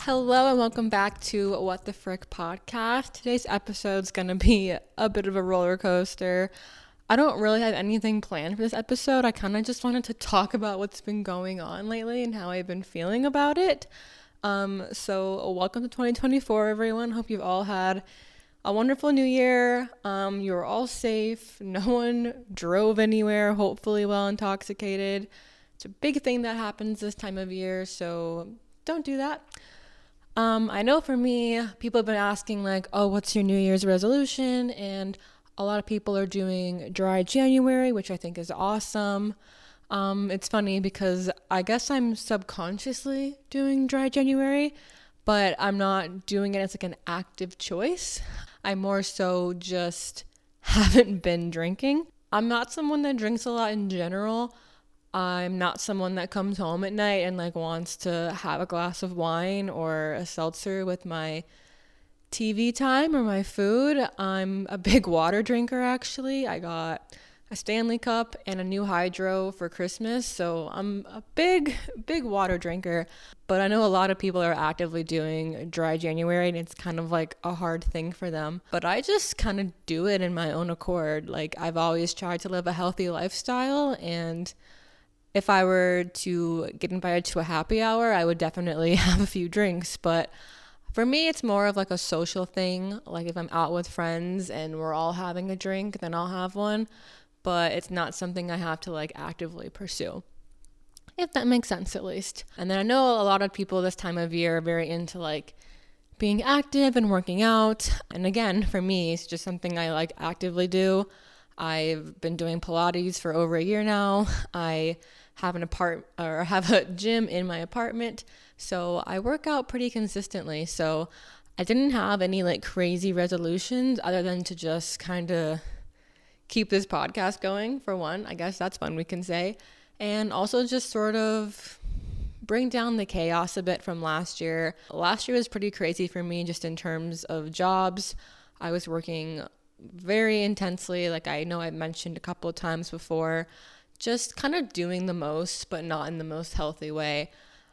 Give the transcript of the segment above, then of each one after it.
Hello and welcome back to What the Frick podcast. Today's episode's gonna be a bit of a roller coaster. I don't really have anything planned for this episode. I kind of just wanted to talk about what's been going on lately and how I've been feeling about it. So welcome to 2024, everyone. Hope you've all had a wonderful new year. You were all safe. No one drove anywhere, hopefully well intoxicated. It's a big thing that happens this time of year, so don't do that. I know for me, people have been asking like, oh, what's your New Year's resolution? And a lot of people are doing dry January, which I think is awesome. It's funny because I guess I'm subconsciously doing dry January, but I'm not doing it as like an active choice. I more so just haven't been drinking. I'm not someone that drinks a lot in general. I'm not someone that comes home at night and like wants to have a glass of wine or a seltzer with my TV time or my food. I'm a big water drinker actually. I got a Stanley Cup and a new hydro for Christmas, so I'm a big water drinker. But I know a lot of people are actively doing dry January and it's kind of like a hard thing for them. But I just kind of do it in my own accord. Like I've always tried to live a healthy lifestyle, and if I were to get invited to a happy hour, I would definitely have a few drinks. But for me, it's more of like a social thing. Like if I'm out with friends and we're all having a drink, then I'll have one. But it's not something I have to like actively pursue, if that makes sense at least. And then I know a lot of people this time of year are very into like being active and working out. And again, for me, it's just something I like actively do. I've been doing Pilates for over a year now. I have have a gym in my apartment, so I work out pretty consistently. So I didn't have any like crazy resolutions other than to just kind of keep this podcast going, for one. I guess that's one we can say. And also just sort of bring down the chaos a bit from last year. Last year was pretty crazy for me just in terms of jobs. I was working very intensely, like I know I've mentioned a couple of times before, just kind of doing the most, but not in the most healthy way.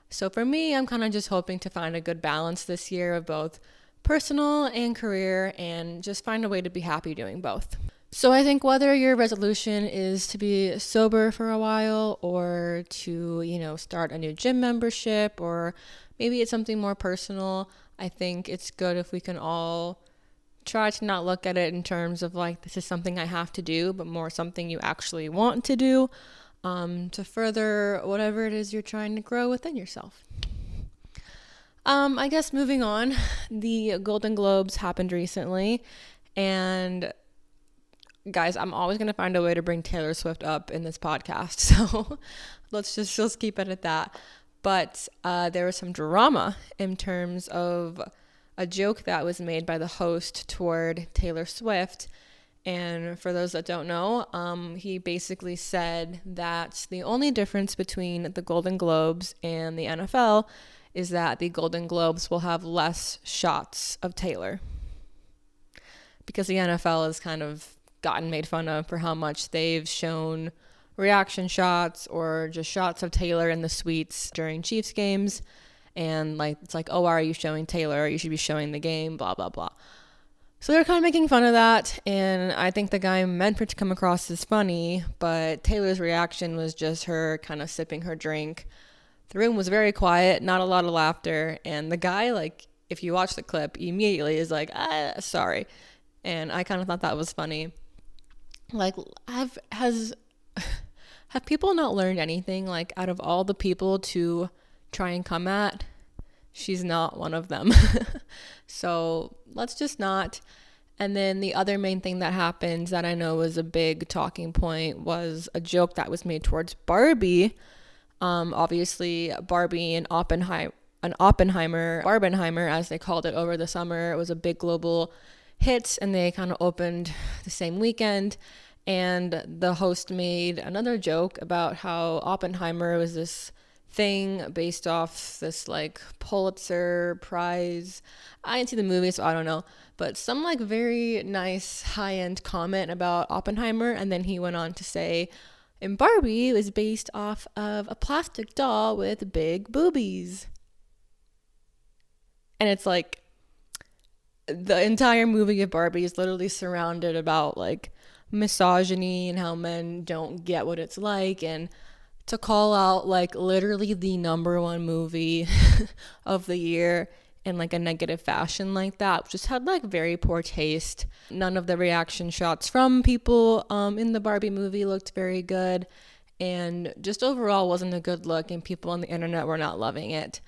So for me, I'm kind of just hoping to find a good balance this year of both personal and career, and just find a way to be happy doing both. So I think whether your resolution is to be sober for a while, or to, start a new gym membership, or maybe it's something more personal, I think it's good if we can all try to not look at it in terms of like, this is something I have to do, but more something you actually want to do, to further whatever it is you're trying to grow within yourself. I guess moving on, the Golden Globes happened recently, and guys, I'm always going to find a way to bring Taylor Swift up in this podcast, so let's keep it at that. But there was some drama in terms of a joke that was made by the host toward Taylor Swift. And for those that don't know, he basically said that the only difference between the Golden Globes and the NFL is that the Golden Globes will have less shots of Taylor, because the NFL has kind of gotten made fun of for how much they've shown reaction shots or just shots of Taylor in the suites during Chiefs games. And like, it's like, oh, why are you showing Taylor? You should be showing the game, blah, blah, blah. So they're kind of making fun of that. And I think the guy meant for it to come across as funny, but Taylor's reaction was just her kind of sipping her drink. The room was very quiet, not a lot of laughter. And the guy, like, if you watch the clip, immediately is like, sorry. And I kind of thought that was funny. Like, have people not learned anything? Like, out of all the people to try and come at, she's not one of them. So let's just not. And then the other main thing that happened that I know was a big talking point was a joke that was made towards Barbie. Obviously Barbie and Barbenheimer, as they called it over the summer, it was a big global hit, and they kind of opened the same weekend. And the host made another joke about how Oppenheimer was this thing based off this like Pulitzer Prize. I didn't see the movie, so I don't know, but some like very nice high-end comment about Oppenheimer. And then he went on to say, and Barbie was based off of a plastic doll with big boobies. And it's like the entire movie of Barbie is literally surrounded about like misogyny and how men don't get what it's like, and to call out like literally the number one movie of the year in like a negative fashion like that just had like very poor taste. None of the reaction shots from people in the Barbie movie looked very good, and just overall wasn't a good look, and people on the internet were not loving it.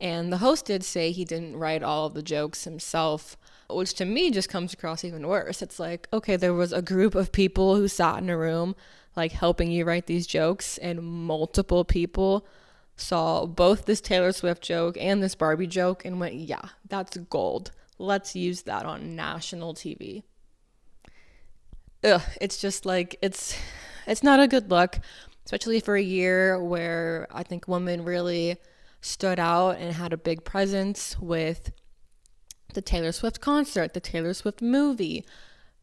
And the host did say he didn't write all of the jokes himself, which to me just comes across even worse. It's like, okay, there was a group of people who sat in a room like helping you write these jokes, and multiple people saw both this Taylor Swift joke and this Barbie joke and went, yeah, that's gold. Let's use that on national TV. Ugh, it's just like, it's not a good look, especially for a year where I think women really stood out and had a big presence with the Taylor Swift concert, the Taylor Swift movie,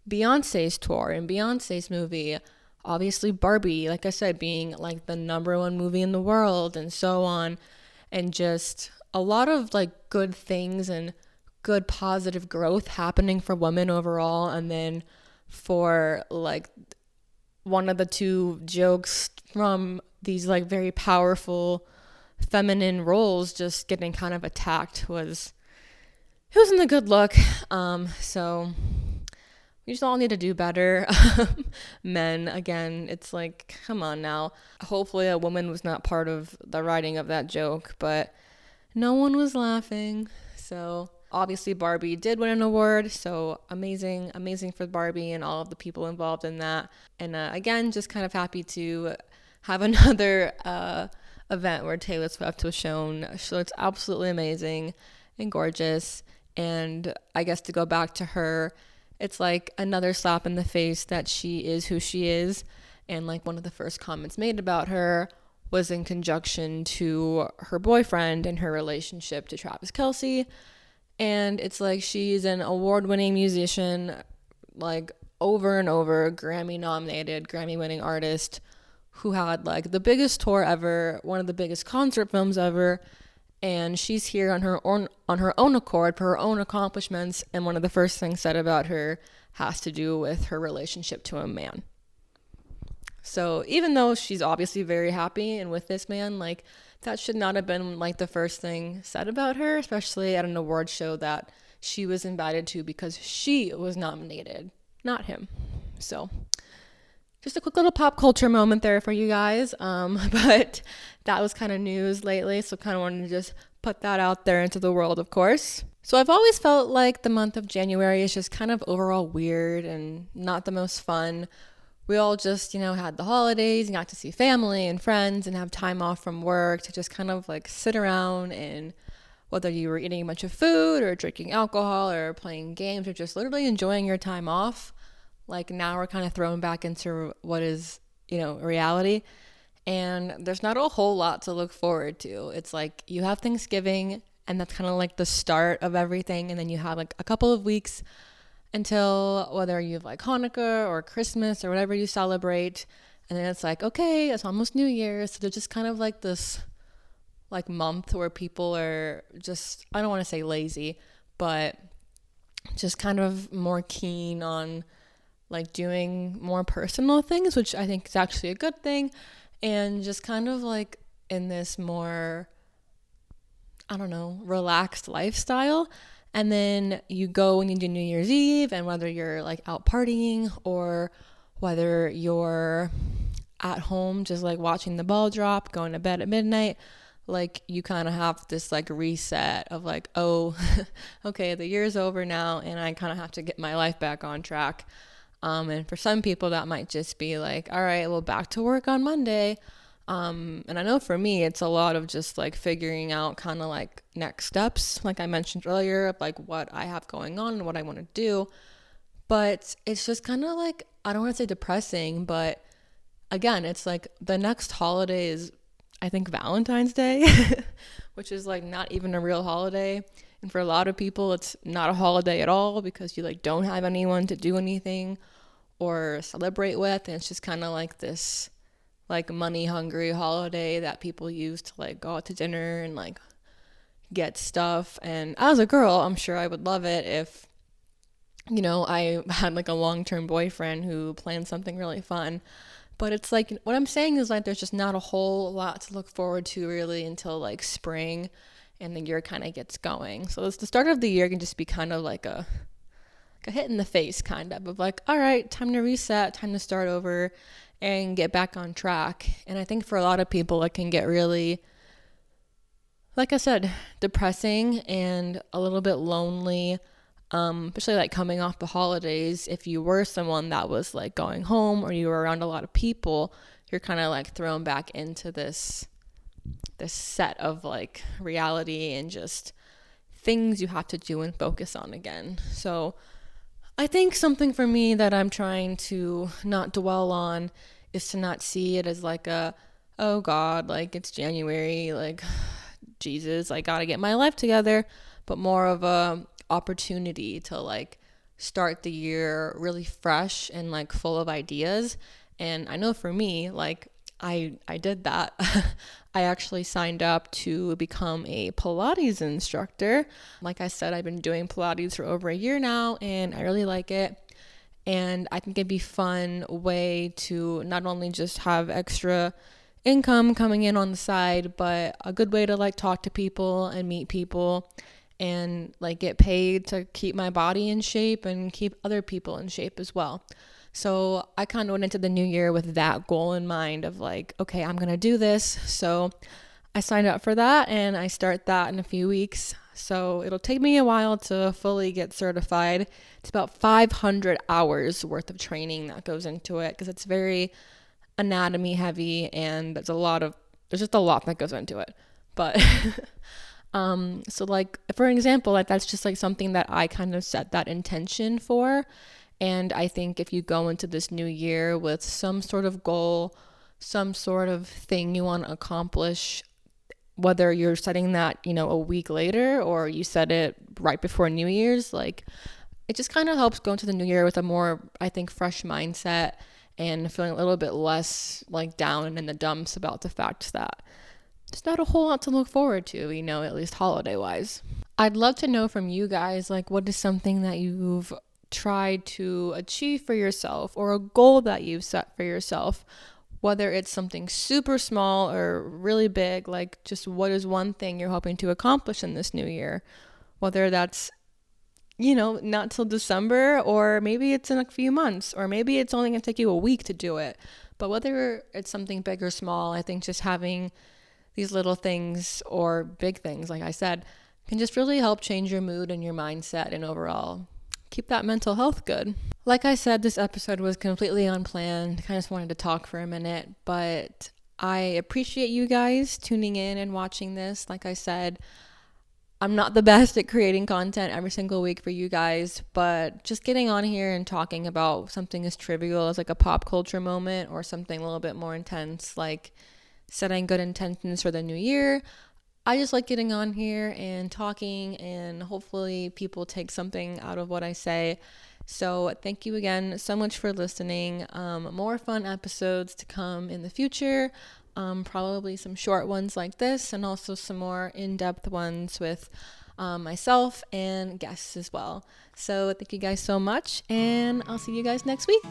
Beyonce's tour and Beyonce's movie, obviously Barbie, like I said, being like the number one movie in the world and so on, and just a lot of like good things and good positive growth happening for women overall. And then for like one of the two jokes from these like very powerful feminine roles just getting kind of attacked it wasn't a good look. So we just all need to do better. Men, again, it's like, come on now. Hopefully a woman was not part of the writing of that joke, but no one was laughing. So obviously Barbie did win an award, so amazing for Barbie and all of the people involved in that. And again, just kind of happy to have another event where Taylor Swift was shown. So it's absolutely amazing and gorgeous. And I guess to go back to her, it's like another slap in the face that she is who she is. And like one of the first comments made about her was in conjunction to her boyfriend and her relationship to Travis Kelce. And it's like she's an award-winning musician, like over and over, Grammy-nominated, Grammy-winning artist who had like the biggest tour ever, one of the biggest concert films ever. And she's here on her own accord for her own accomplishments, and one of the first things said about her has to do with her relationship to a man. So even though she's obviously very happy and with this man, like that should not have been like the first thing said about her, especially at an award show that she was invited to because she was nominated, not him. So just a quick little pop culture moment there for you guys. But that was kind of news lately, so kind of wanted to just put that out there into the world, of course. So I've always felt like the month of January is just kind of overall weird and not the most fun. We all just, had the holidays and got to see family and friends and have time off from work to just kind of like sit around, and whether you were eating a bunch of food or drinking alcohol or playing games or just literally enjoying your time off. Like now we're kind of thrown back into what is, reality. And there's not a whole lot to look forward to. It's like you have Thanksgiving, and that's kind of like the start of everything. And then you have like a couple of weeks until whether you have like Hanukkah or Christmas or whatever you celebrate. And then it's like, okay, it's almost New Year's. So there's just kind of like this like month where people are just, I don't want to say lazy, but just kind of more keen on like doing more personal things, which I think is actually a good thing. And just kind of like in this more, I don't know, relaxed lifestyle. And then you go and you do New Year's Eve, and whether you're like out partying or whether you're at home just like watching the ball drop, going to bed at midnight, like you kind of have this like reset of like, oh, okay, the year's over now and I kind of have to get my life back on track. And for some people that might just be like, all right, well, back to work on Monday. And I know for me, it's a lot of just like figuring out kind of like next steps, like I mentioned earlier, of like what I have going on and what I want to do. But it's just kind of like, I don't want to say depressing, but again, it's like the next holiday is, I think, Valentine's Day, which is like not even a real holiday. And for a lot of people, it's not a holiday at all because you like don't have anyone to do anything or celebrate with. And it's just kind of like this like money hungry holiday that people use to like go out to dinner and like, get stuff. And as a girl, I'm sure I would love it if, I had like a long-term boyfriend who planned something really fun. But it's like, what I'm saying is like, there's just not a whole lot to look forward to really until like spring and the year kind of gets going. So it's the start of the year can just be kind of like a hit in the face kind of like, all right, time to reset, time to start over and get back on track. And I think for a lot of people, it can get really, like I said, depressing and a little bit lonely, especially like coming off the holidays. If you were someone that was like going home or you were around a lot of people, you're kind of like thrown back into this set of like reality and just things you have to do and focus on again. So I think something for me that I'm trying to not dwell on is to not see it as like oh God, like it's January, like Jesus, I gotta get my life together, but more of a opportunity to like start the year really fresh and like full of ideas. And I know for me, like I did that. I actually signed up to become a Pilates instructor. Like I said, I've been doing Pilates for over a year now and I really like it. And I think it'd be a fun way to not only just have extra income coming in on the side, but a good way to like talk to people and meet people and like get paid to keep my body in shape and keep other people in shape as well. So I kind of went into the new year with that goal in mind of like, okay, I'm going to do this. So I signed up for that and I start that in a few weeks. So it'll take me a while to fully get certified. It's about 500 hours worth of training that goes into it because it's very anatomy heavy and there's just a lot that goes into it. But so like for an example, like that's just like something that I kind of set that intention for. And I think if you go into this new year with some sort of goal, some sort of thing you want to accomplish, whether you're setting that, a week later or you set it right before New Year's, like it just kind of helps go into the new year with a more, I think, fresh mindset and feeling a little bit less like down and in the dumps about the fact that there's not a whole lot to look forward to, at least holiday wise. I'd love to know from you guys, like what is something that you've tried to achieve for yourself or a goal that you've set for yourself, whether it's something super small or really big, like just what is one thing you're hoping to accomplish in this new year, whether that's not till December, or maybe it's in a few months, or maybe it's only going to take you a week to do it. But whether it's something big or small, I think just having these little things or big things, like I said, can just really help change your mood and your mindset and overall keep that mental health good. Like I said, this episode was completely unplanned. I kind of just wanted to talk for a minute, but I appreciate you guys tuning in and watching this. Like I said, I'm not the best at creating content every single week for you guys, but just getting on here and talking about something as trivial as like a pop culture moment or something a little bit more intense, like setting good intentions for the new year. I just like getting on here and talking, and hopefully people take something out of what I say. So thank you again so much for listening. More fun episodes to come in the future. Probably some short ones like this, and also some more in-depth ones with myself and guests as well. So thank you guys so much, and I'll see you guys next week.